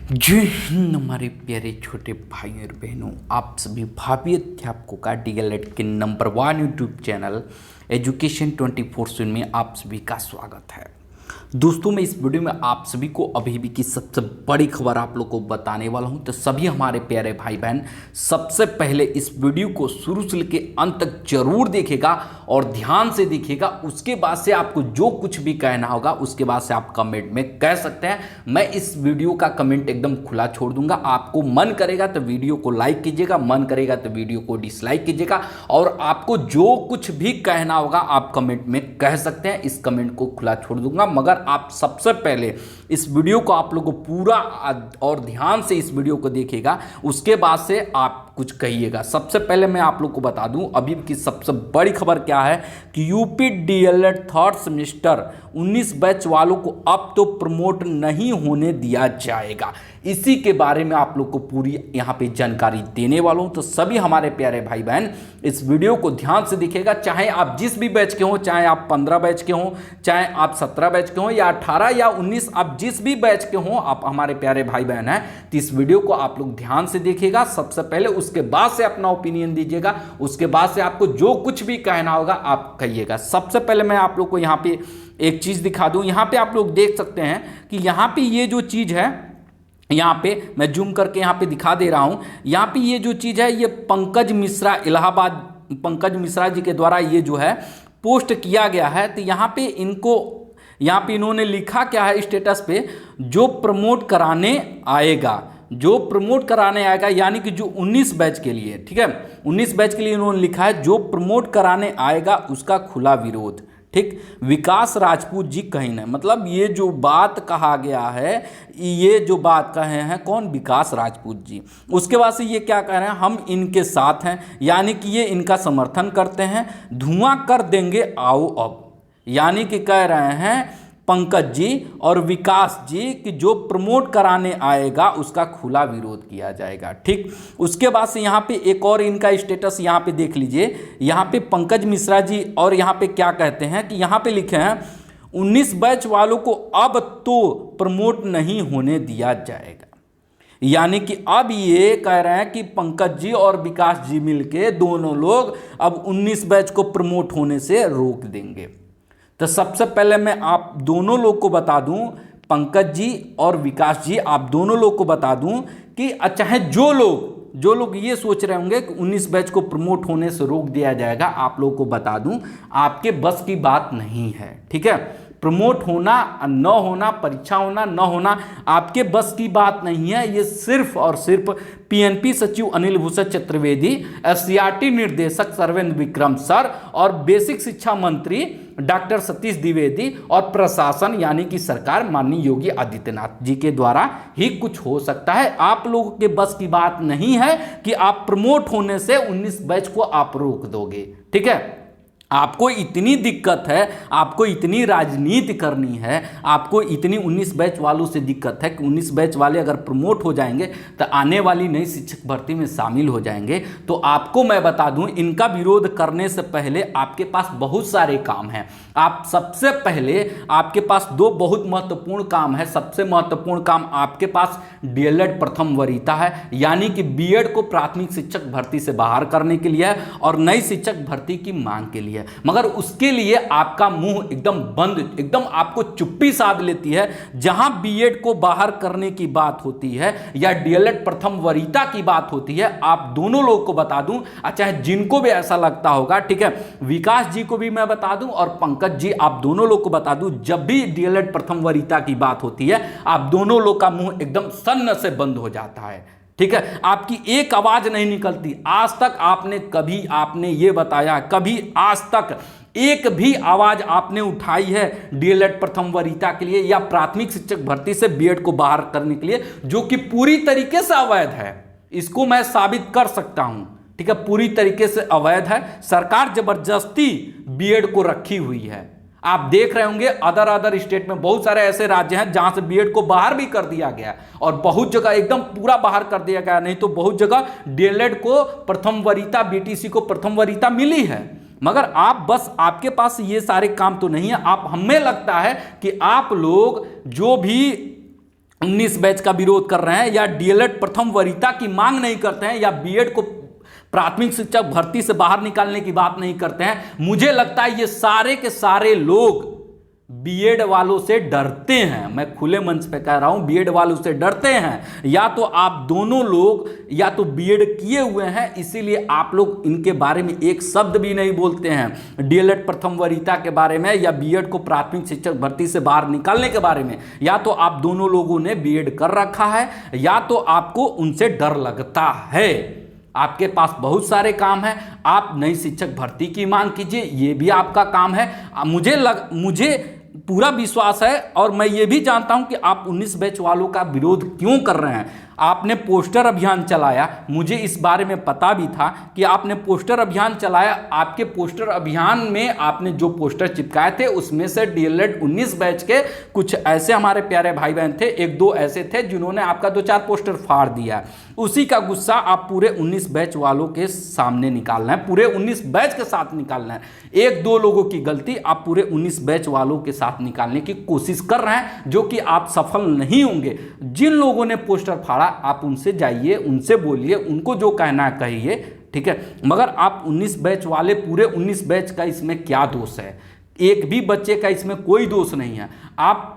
जय हिंद हमारे प्यारे छोटे भाई और बहनों, आप सभी भावी अध्यापकों का डीएलएड के नंबर 1 यूट्यूब चैनल एजुकेशन 24/7 में आप सभी का स्वागत है। दोस्तों, मैं इस वीडियो में आप सभी को अभी भी की सबसे बड़ी खबर आप लोग को बताने वाला हूं। तो सभी हमारे प्यारे भाई बहन सबसे पहले इस वीडियो को शुरू से लेकर अंत तक जरूर देखेगा और ध्यान से देखिएगा। उसके बाद से आपको जो कुछ भी कहना होगा उसके बाद से आप कमेंट में कह सकते हैं। मैं इस वीडियो का कमेंट एकदम खुला छोड़ दूंगा। आपको मन करेगा तो वीडियो को लाइक कीजिएगा, मन करेगा तो वीडियो को डिसलाइक कीजिएगा और आपको जो कुछ भी कहना होगा आप कमेंट में कह सकते हैं। इस कमेंट को खुला छोड़ दूंगा, मगर आप सबसे पहले इस वीडियो को आप लोगों को पूरा और ध्यान से इस वीडियो को देखिएगा। उसके बाद से आप कुछ कहिएगा। सबसे पहले मैं आप लोग को बता दूं अभी की सबसे बड़ी खबर क्या है कि UP DElEd third semester 19 batch वालों को अब तो प्रमोट नहीं होने दिया जाएगा। इसी के बारे में आप लोग को पूरी यहाँ पे जानकारी देने वाला हूँ। तो सभी हमारे प्यारे भाई बहन इस वीडियो को ध्यान से देखिएगा। चाहे आप जिस भी बैच के हों, चाहे आप 15 बैच के हों, चाहे आप 17 बैच के हों या 18 या 19, आप जिस भी बैच के हों, आप हमारे प्यारे भाई बहन हैं, तो इस वीडियो को आप लोग ध्यान से देखिएगा सबसे पहले। उसके बाद से अपना ओपिनियन दीजिएगा। उसके बाद से आपको जो कुछ भी कहना होगा आप कहिएगा। सबसे पहले मैं आप लोग को यहाँ पे एक चीज दिखा दूं। यहाँ पे आप लोग देख सकते हैं कि यहाँ पे ये जो चीज है, यहाँ पे मैं जूम करके यहाँ पे दिखा दे रहा हूँ। यहाँ पे ये जो चीज है ये पंकज मिश्रा इलाहाबाद, पंकज मिश्रा जी के द्वारा ये जो है पोस्ट किया गया है। तो यहाँ पे इन्होंने लिखा क्या है स्टेटस पे, जो प्रमोट कराने आएगा, जो प्रमोट कराने आएगा, यानी कि जो 19 बैच के लिए, ठीक है, 19 बैच के लिए इन्होंने लिखा है जो प्रमोट कराने आएगा उसका खुला विरोध। ठीक, विकास राजपूत जी कहीं नहीं, मतलब ये जो बात कहा गया है, ये जो बात कहे हैं कौन, विकास राजपूत जी। उसके बाद से ये क्या कह रहे हैं, हम इनके साथ हैं, यानी कि ये इनका समर्थन करते हैं। धुआं कर देंगे आओ अब, यानी कि कह रहे हैं पंकज जी और विकास जी कि जो प्रमोट कराने आएगा उसका खुला विरोध किया जाएगा। ठीक, उसके बाद से यहाँ पे एक और इनका स्टेटस यहाँ पे देख लीजिए। यहाँ पे पंकज मिश्रा जी और यहाँ पे क्या कहते हैं कि यहाँ पे लिखे हैं 19 बैच वालों को अब तो प्रमोट नहीं होने दिया जाएगा। यानी कि अब ये कह रहे हैं कि पंकज जी और विकास जी मिलके दोनों लोग अब 19 बैच को प्रमोट होने से रोक देंगे। तो सबसे पहले मैं आप दोनों लोग को बता दूं, पंकज जी और विकास जी, आप दोनों लोग को बता दूं कि चाहे जो लोग ये सोच रहे होंगे कि 19 बैच को प्रमोट होने से रोक दिया जाएगा, आप लोग को बता दूं आपके बस की बात नहीं है। ठीक है, प्रमोट होना न होना, परीक्षा होना न होना आपके बस की बात नहीं है। ये सिर्फ और सिर्फ पीएनपी सचिव अनिल भूषण चतुर्वेदी, एससीईआरटी निर्देशक सर्वेंद्र विक्रम सर और बेसिक शिक्षा मंत्री डॉक्टर सतीश द्विवेदी और प्रशासन यानी कि सरकार माननीय योगी आदित्यनाथ जी के द्वारा ही कुछ हो सकता है। आप लोगों के बस की बात नहीं है कि आप प्रमोट होने से 19 बैच को आप रोक दोगे। ठीक है, आपको इतनी दिक्कत है, आपको इतनी राजनीति करनी है, आपको इतनी 19 बैच वालों से दिक्कत है कि 19 बैच वाले अगर प्रमोट हो जाएंगे तो आने वाली नई शिक्षक भर्ती में शामिल हो जाएंगे। तो आपको मैं बता दूं, इनका विरोध करने से पहले आपके पास बहुत सारे काम हैं। आप सबसे पहले आपके पास दो बहुत महत्वपूर्ण काम है। सबसे महत्वपूर्ण काम आपके पास डीएलएड प्रथम वरीयता है, यानी कि बीएड को प्राथमिक शिक्षक भर्ती से बाहर करने के लिए और नई शिक्षक भर्ती की मांग के लिए। मगर उसके लिए आपका मुंह एकदम बंद, एकदम आपको चुप्पी साध लेती है। जहां बीएड को बाहर करने की बात होती है या डीएलएड प्रथम वरीयता की बात होती है, आप दोनों लोगों को बता दूं, अच्छा जिनको भी ऐसा लगता होगा, ठीक है, विकास जी को भी मैं बता दूं और पंकज जी, आप दोनों लोग को बता दूं, जब भी डीएलएड प्रथम वरीयता की बात होती है आप दोनों लोग का मुंह एकदम सन्न से बंद हो जाता है। ठीक है, आपकी एक आवाज नहीं निकलती। आज तक आपने ये बताया, कभी आज तक एक भी आवाज आपने उठाई है डीएलएड प्रथम वरीयता के लिए या प्राथमिक शिक्षक भर्ती से बीएड को बाहर करने के लिए, जो कि पूरी तरीके से अवैध है। इसको मैं साबित कर सकता हूं। ठीक है, पूरी तरीके से अवैध है। सरकार जबरदस्ती बीएड को रखी हुई है। आप देख रहे होंगे अदर स्टेट में बहुत सारे ऐसे राज्य हैं जहां से बीएड को बाहर भी कर दिया गया और बहुत जगह एकदम पूरा बाहर कर दिया गया, नहीं तो बहुत जगह डीएलएड को प्रथम वरीयता, बीटीसी को प्रथम वरीयता मिली है। मगर आप बस, आपके पास ये सारे काम तो नहीं है। आप, हमें लगता है कि आप लोग जो भी 19 बैच का विरोध कर रहे हैं, या डीएलएड प्रथम वरीयता की मांग नहीं करते हैं, या बीएड को प्राथमिक शिक्षक भर्ती से बाहर निकालने की बात नहीं करते हैं, मुझे लगता है ये सारे के सारे लोग बीएड वालों से डरते हैं। मैं खुले मंच पे कह रहा हूं, बीएड वालों से डरते हैं। या तो आप दोनों लोग या तो बीएड किए हुए हैं, इसीलिए आप लोग इनके बारे में एक शब्द भी नहीं बोलते हैं, डीएलएड प्रथम वरीयता के बारे में या बीएड को प्राथमिक शिक्षक भर्ती से बाहर निकालने के बारे में। या तो आप दोनों लोगों ने बीएड कर रखा है, या तो आपको उनसे डर लगता है। आपके पास बहुत सारे काम हैं, आप नई शिक्षक भर्ती की मांग कीजिए, ये भी आपका काम है। मुझे पूरा विश्वास है, और मैं ये भी जानता हूं कि आप 19 बैच वालों का विरोध क्यों कर रहे हैं। आपने पोस्टर अभियान चलाया, मुझे इस बारे में पता भी था कि आपने पोस्टर अभियान चलाया। आपके पोस्टर अभियान में आपने जो पोस्टर चिपकाए थे उसमें से डीएलएड 19 बैच के कुछ ऐसे हमारे प्यारे भाई बहन थे, एक दो ऐसे थे जिन्होंने आपका 2-4 पोस्टर फाड़ दिया। उसी का गुस्सा आप पूरे 19 बैच वालों के सामने निकालना है, पूरे 19 बैच के साथ निकालना है। 1-2 लोगों की गलती आप पूरे 19 बैच वालों के साथ निकालने की कोशिश कर रहे हैं, जो कि आप सफल नहीं होंगे। जिन लोगों ने पोस्टर फाड़ा आप उनसे जाइए, उनसे बोलिए, उनको जो कहना है कहिए, ठीक है। मगर आप 19 बैच वाले, पूरे 19 बैच का इसमें क्या दोष है? एक भी बच्चे का इसमें कोई दोष नहीं है। आप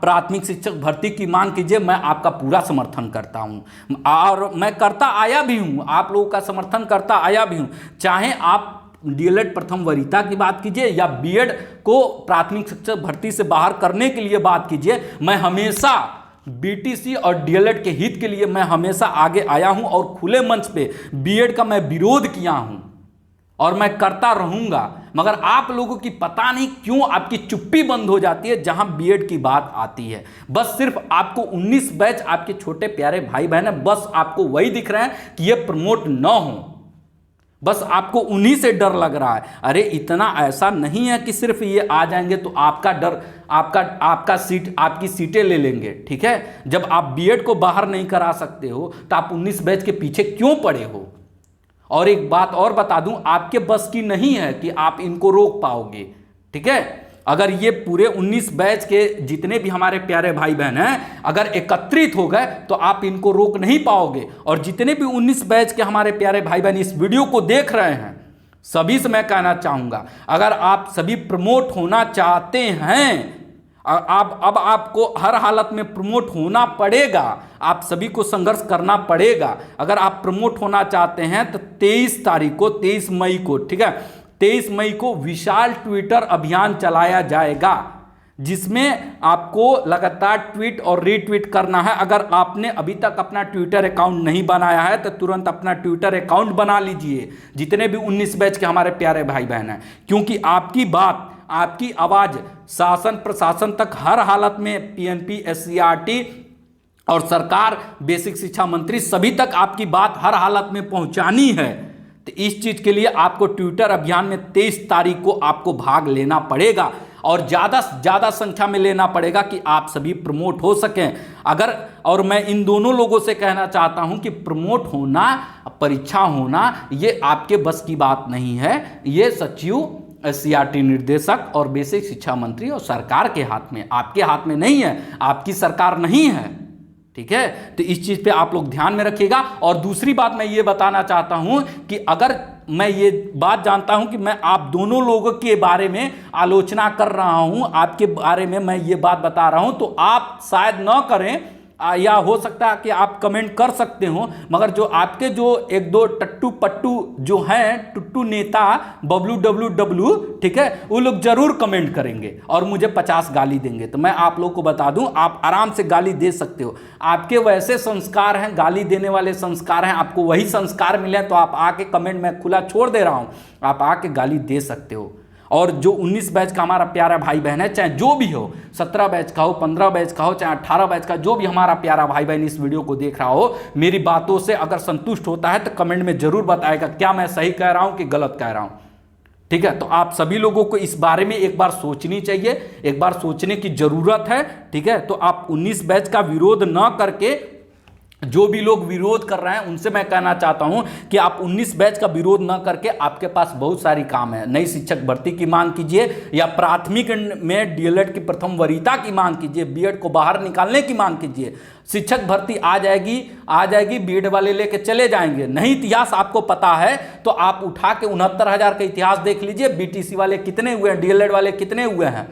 प्राथमिक शिक्षक भर्ती की मांग कीजिए, मैं आपका पूरा समर्थन करता हूं, और मैं करता आया भी हूं, आप लोगों का समर्थन करता आया भी हूं। चाहे आप डीएलएड प्रथम वरीयता की बात कीजिए या बीएड को प्राथमिक शिक्षक भर्ती से बाहर करने के लिए बात कीजिए, मैं हमेशा बीटीसी और डीएलएड के हित के लिए मैं हमेशा आगे आया हूं, और खुले मंच पे बीएड का मैं विरोध किया हूं और मैं करता रहूंगा। मगर आप लोगों की पता नहीं क्यों आपकी चुप्पी बंद हो जाती है जहां बीएड की बात आती है। बस सिर्फ आपको 19 बैच आपके छोटे प्यारे भाई बहन है, बस आपको वही दिख रहे हैं कि ये प्रमोट न हो, बस आपको उन्हीं से डर लग रहा है। अरे इतना ऐसा नहीं है कि सिर्फ ये आ जाएंगे तो आपका डर, आपकी सीटें ले लेंगे, ठीक है। जब आप बीएड को बाहर नहीं करा सकते हो तो आप 19 बैच के पीछे क्यों पड़े हो? और एक बात और बता दूं, आपके बस की नहीं है कि आप इनको रोक पाओगे, ठीक है। अगर ये पूरे 19 बैच के जितने भी हमारे प्यारे भाई बहन हैं अगर एकत्रित हो गए तो आप इनको रोक नहीं पाओगे। और जितने भी 19 बैच के हमारे प्यारे भाई बहन इस वीडियो को देख रहे हैं, सभी से मैं कहना चाहूँगा, अगर आप सभी प्रमोट होना चाहते हैं, अब आपको हर हालत में प्रमोट होना पड़ेगा, आप सभी को संघर्ष करना पड़ेगा। अगर आप प्रमोट होना चाहते हैं तो 23 मई को, ठीक है, 23 मई को विशाल ट्विटर अभियान चलाया जाएगा, जिसमें आपको लगातार ट्वीट और रीट्वीट करना है। अगर आपने अभी तक अपना ट्विटर अकाउंट नहीं बनाया है तो तुरंत अपना ट्विटर अकाउंट बना लीजिए, जितने भी 19 बैच के हमारे प्यारे भाई बहन हैं, क्योंकि आपकी बात, आपकी आवाज़ शासन प्रशासन तक हर हालत में, पीएनपी, एससीईआरटी और सरकार, बेसिक शिक्षा मंत्री, सभी तक आपकी बात हर हालत में पहुंचानी है। तो इस चीज़ के लिए आपको ट्विटर अभियान में 23 तारीख को आपको भाग लेना पड़ेगा, और ज़्यादा से ज़्यादा संख्या में लेना पड़ेगा कि आप सभी प्रमोट हो सकें। और मैं इन दोनों लोगों से कहना चाहता हूं कि प्रमोट होना, परीक्षा होना, ये आपके बस की बात नहीं है। ये सचिव, एससीईआरटी निर्देशक और बेसिक शिक्षा मंत्री और सरकार के हाथ में, आपके हाथ में नहीं है, आपकी सरकार नहीं है, ठीक है। तो इस चीज़ पे आप लोग ध्यान में रखिएगा। और दूसरी बात मैं ये बताना चाहता हूं कि अगर मैं ये बात जानता हूं कि मैं आप दोनों लोगों के बारे में आलोचना कर रहा हूं, आपके बारे में मैं ये बात बता रहा हूं, तो आप शायद न करें, या हो सकता है कि आप कमेंट कर सकते हो, मगर जो आपके जो 1-2 टट्टू पट्टू जो हैं, टुट्टू नेता, WWW, ठीक है, वो लोग जरूर कमेंट करेंगे और मुझे 50 गाली देंगे। तो मैं आप लोग को बता दूं, आप आराम से गाली दे सकते हो, आपके वैसे संस्कार हैं, गाली देने वाले संस्कार हैं, आपको वही संस्कार मिले, तो आप आके कमेंट में खुला छोड़ दे रहा हूं, आप आके गाली दे सकते हो। और जो 19 बैच का हमारा प्यारा भाई बहन है, चाहे जो भी हो, 17 बैच का हो, 15 बैच का हो, चाहे 18 बैच का, जो भी हमारा प्यारा भाई बहन इस वीडियो को देख रहा हो, मेरी बातों से अगर संतुष्ट होता है तो कमेंट में जरूर बताएगा क्या मैं सही कह रहा हूं कि गलत कह रहा हूं, ठीक है। तो आप सभी लोगों को इस बारे में एक बार सोचनी चाहिए, एक बार सोचने की जरूरत है, ठीक है। तो आप 19 बैच का विरोध न करके जो भी लोग विरोध कर रहे हैं उनसे मैं कहना चाहता हूं कि आप 19 बैच का विरोध न करके आपके पास बहुत सारी काम है। नई शिक्षक भर्ती की मांग कीजिए, या प्राथमिक में डीएलएड की प्रथम वरीयता की मांग कीजिए, बीएड को बाहर निकालने की मांग कीजिए। शिक्षक भर्ती आ जाएगी, बीएड वाले लेके चले जाएंगे। नहीं इतिहास आपको पता है तो आप उठा के 69,000 का इतिहास देख लीजिए, बीटीसी वाले कितने हुए हैं, डीएलएड वाले कितने हुए हैं।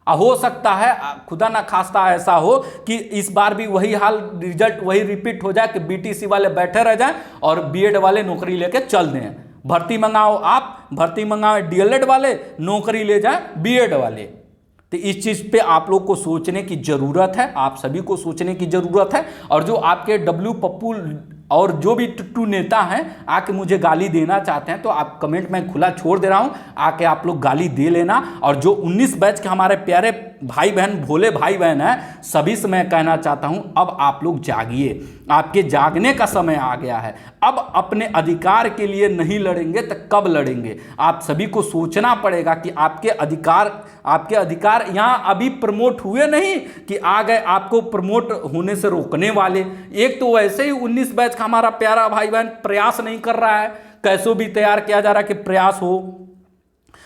हो सकता है खुदा ना खास्ता ऐसा हो कि इस बार भी वही हाल, रिजल्ट वही रिपीट हो जाए कि बीटीसी वाले बैठे रह जाएं और बीएड वाले नौकरी लेके चल दें। भर्ती मंगाओ, आप भर्ती मंगाओ डीएलएड वाले, नौकरी ले जाएं बीएड वाले। तो इस चीज़ पे आप लोग को सोचने की ज़रूरत है, आप सभी को सोचने की ज़रूरत है। और जो आपके डब्ल्यू पप्पू और जो भी टुट्टू नेता हैं आके मुझे गाली देना चाहते हैं तो आप कमेंट में खुला छोड़ दे रहा हूं, आके आप लोग गाली दे लेना। और जो 19 बैच के हमारे प्यारे भाई बहन, भोले भाई बहन हैं, सभी से मैं कहना चाहता हूं अब आप लोग जागिए, आपके जागने का समय आ गया है। अब अपने अधिकार के लिए नहीं लड़ेंगे तो कब लड़ेंगे? आप सभी को सोचना पड़ेगा कि आपके अधिकार यहाँ अभी प्रमोट हुए नहीं कि आ गए आपको प्रमोट होने से रोकने वाले। एक तो वैसे ही 19 बैच का हमारा प्यारा भाई बहन प्रयास नहीं कर रहा है, कैसो भी तैयार किया जा रहा है कि प्रयास हो।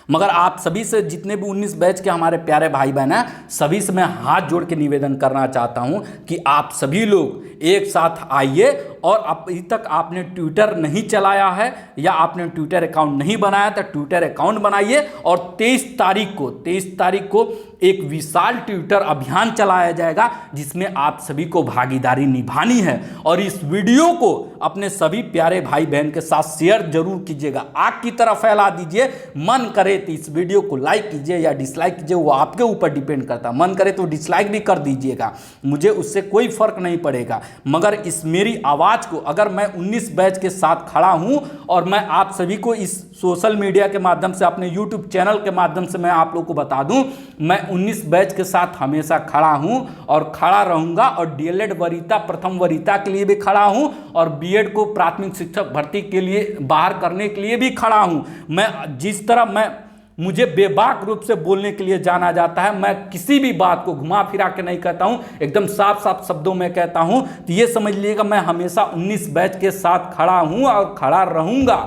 मगर आप सभी से, जितने भी 19 बैच के हमारे प्यारे भाई बहन हैं, सभी से मैं हाथ जोड़ के निवेदन करना चाहता हूं कि आप सभी लोग एक साथ आइए। और अभी तक आपने ट्विटर नहीं चलाया है या आपने ट्विटर अकाउंट नहीं बनाया तो ट्विटर अकाउंट बनाइए। और 23 तारीख को एक विशाल ट्विटर अभियान चलाया जाएगा जिसमें आप सभी को भागीदारी निभानी है। और इस वीडियो को अपने सभी प्यारे भाई बहन के साथ शेयर जरूर कीजिएगा, आग की तरह फैला दीजिए। मन करे तो इस वीडियो को लाइक कीजिए या डिसलाइक कीजिए, वो आपके ऊपर डिपेंड करता है। मन करे तो डिसलाइक भी कर दीजिएगा, मुझे उससे कोई फर्क नहीं पड़ेगा। मगर इस मेरी आवाज़ को, अगर मैं 19 बैच के साथ खड़ा हूं और मैं आप सभी को इस सोशल मीडिया के माध्यम से, अपने यूट्यूब चैनल के माध्यम से मैं आप लोग को बता दूं, मैं 19 बैच के साथ हमेशा खड़ा हूं और खड़ा रहूंगा। और डीएलएड वरीयता, प्रथम वरीयता के लिए भी खड़ा हूं और बीएड को प्राथमिक शिक्षक भर्ती के लिए बाहर करने के लिए भी खड़ा हूं। मैं जिस तरह मुझे बेबाक रूप से बोलने के लिए जाना जाता है, मैं किसी भी बात को घुमा फिरा के नहीं कहता हूं, एकदम साफ साफ शब्दों में कहता हूं। तो ये समझ लीजिएगा मैं हमेशा 19 बैच के साथ खड़ा हूं और खड़ा रहूंगा।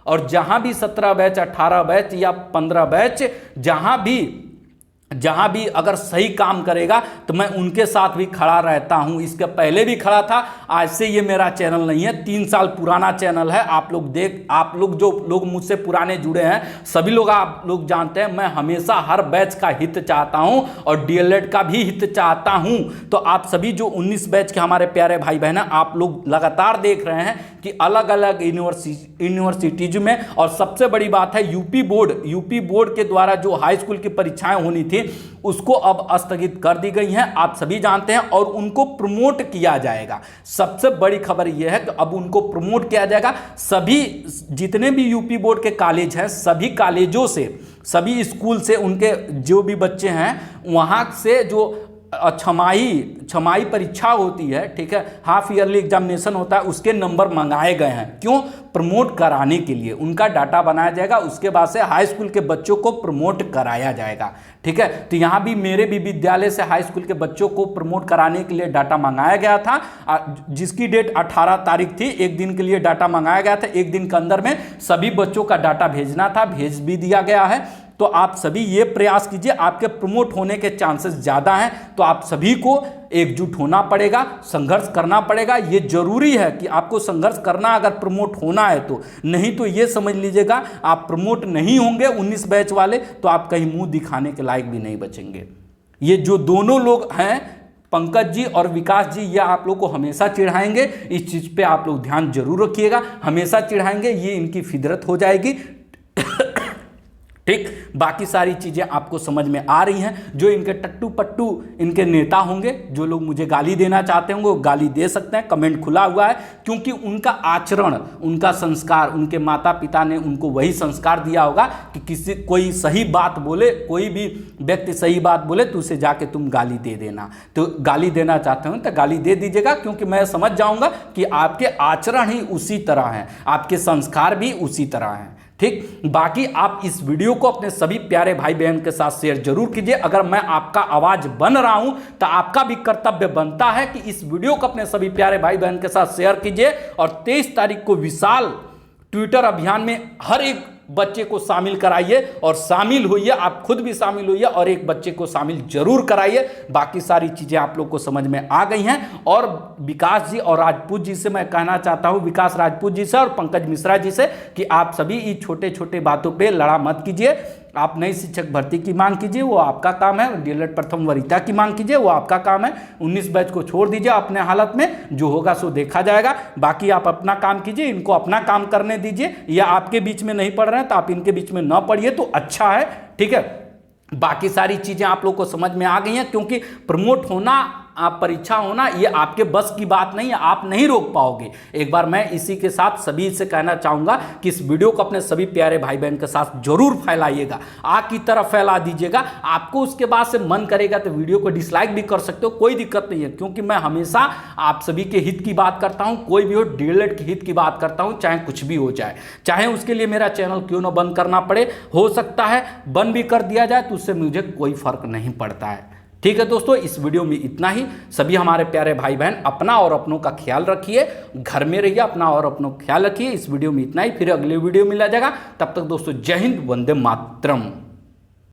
और जहां भी 17 बैच, 18 बैच या 15 बैच, जहां भी अगर सही काम करेगा तो मैं उनके साथ भी खड़ा रहता हूं। इसके पहले भी खड़ा था, आज से ये मेरा चैनल नहीं है, 3 साल पुराना चैनल है। आप लोग जो लोग मुझसे पुराने जुड़े हैं, सभी लोग, आप लोग जानते हैं मैं हमेशा हर बैच का हित चाहता हूं और डीएलएड का भी हित चाहता हूं। तो आप सभी जो 19 बैच के हमारे प्यारे भाई बहन हैं, आप लोग लगातार देख रहे हैं कि अलग अलग यूनिवर्सिटीज में, और सबसे बड़ी बात है यूपी बोर्ड के द्वारा जो हाई स्कूल की परीक्षाएं होनी थी उसको अब स्थगित कर दी गई हैं, आप सभी जानते हैं। और उनको प्रमोट किया जाएगा। सबसे बड़ी खबर यह है कि अब उनको प्रमोट किया जाएगा। सभी जितने भी यूपी बोर्ड के कॉलेज हैं, सभी कॉलेजों से, सभी स्कूल से, उनके जो भी बच्चे हैं वहां से जो छमाही परीक्षा होती है, ठीक है, हाफ ईयरली एग्जामिनेशन होता है, उसके नंबर मंगाए गए हैं। क्यों? प्रमोट कराने के लिए उनका डाटा बनाया जाएगा। उसके बाद से हाई स्कूल के बच्चों को प्रमोट कराया जाएगा, ठीक है। तो यहाँ भी मेरे भी विद्यालय से हाई स्कूल के बच्चों को प्रमोट कराने के लिए डाटा मंगाया गया था, जिसकी डेट 18 तारीख थी। एक दिन के लिए डाटा मंगाया गया था, एक दिन के अंदर में सभी बच्चों का डाटा भेजना था, भेज भी दिया गया है। तो आप सभी ये प्रयास कीजिए, आपके प्रमोट होने के चांसेस ज़्यादा हैं। तो आप सभी को एकजुट होना पड़ेगा, संघर्ष करना पड़ेगा। ये जरूरी है कि आपको संघर्ष करना अगर प्रमोट होना है तो, नहीं तो ये समझ लीजिएगा आप प्रमोट नहीं होंगे 19 बैच वाले, तो आप कहीं मुंह दिखाने के लायक भी नहीं बचेंगे। ये जो दोनों लोग हैं, पंकज जी और विकास जी, ये आप लोग को हमेशा चिढ़ाएंगे। इस चीज़ पे आप लोग ध्यान जरूर रखिएगा, हमेशा चिढ़ाएंगे, ये इनकी फितरत हो जाएगी। ठीक, बाकी सारी चीज़ें आपको समझ में आ रही हैं। जो इनके टट्टू पट्टू इनके नेता होंगे, जो लोग मुझे गाली देना चाहते होंगे, वो गाली दे सकते हैं, कमेंट खुला हुआ है। क्योंकि उनका आचरण, उनका संस्कार, उनके माता पिता ने उनको वही संस्कार दिया होगा कि कोई सही बात बोले, कोई भी व्यक्ति सही बात बोले तो उसे जाके तुम गाली दे देना। तो गाली देना चाहते हो तो गाली दे दीजिएगा, क्योंकि मैं समझ जाऊँगा कि आपके आचरण ही उसी तरह हैं, आपके संस्कार भी उसी तरह हैं। ठीक। बाकी आप इस वीडियो को अपने सभी प्यारे भाई बहन के साथ शेयर जरूर कीजिए। अगर मैं आपका आवाज बन रहा हूं तो आपका भी कर्तव्य बनता है कि इस वीडियो को अपने सभी प्यारे भाई बहन के साथ शेयर कीजिए। और 23 तारीख को विशाल ट्विटर अभियान में हर एक बच्चे को शामिल कराइए और शामिल होइए, आप खुद भी शामिल होइए और एक बच्चे को शामिल जरूर कराइए। बाकी सारी चीजें आप लोग को समझ में आ गई हैं। और विकास जी और राजपूत जी से मैं कहना चाहता हूं, विकास राजपूत जी से और पंकज मिश्रा जी से, कि आप सभी इन छोटे छोटे बातों पे लड़ा मत कीजिए। आप नई शिक्षक भर्ती की मांग कीजिए, वो आपका काम है। डीएलएड प्रथम वरीयता की मांग कीजिए, वो आपका काम है। 19 बैच को छोड़ दीजिए अपने हालत में, जो होगा सो देखा जाएगा। बाकी आप अपना काम कीजिए, इनको अपना काम करने दीजिए। या आपके बीच में नहीं पढ़ रहे हैं तो आप इनके बीच में न पढ़िए तो अच्छा है, ठीक है। बाकी सारी चीजें आप लोग को समझ में आ गई हैं, क्योंकि प्रमोट होना, आप परीक्षा होना, ये आपके बस की बात नहीं है, आप नहीं रोक पाओगे। एक बार मैं इसी के साथ सभी से कहना चाहूंगा कि इस वीडियो को अपने सभी प्यारे भाई बहन के साथ जरूर फैलाइएगा, आग की तरह फैला दीजिएगा। आपको उसके बाद से मन करेगा तो वीडियो को डिसलाइक भी कर सकते हो, कोई दिक्कत नहीं है, क्योंकि मैं हमेशा आप सभी के हित की बात करता हूं। कोई भी हो, डीएलएड के हित की बात करता हूं, चाहे कुछ भी हो जाए, चाहे उसके लिए मेरा चैनल क्यों ना बंद करना पड़े। हो सकता है बंद भी कर दिया जाए तो उससे मुझे कोई फर्क नहीं पड़ता है, ठीक है दोस्तों। इस वीडियो में इतना ही। सभी हमारे प्यारे भाई बहन अपना और अपनों का ख्याल रखिए, घर में रहिए, अपना और अपनों का ख्याल रखिए। इस वीडियो में इतना ही, फिर अगले वीडियो मिला जाएगा। तब तक दोस्तों जय हिंद, वंदे मातरम।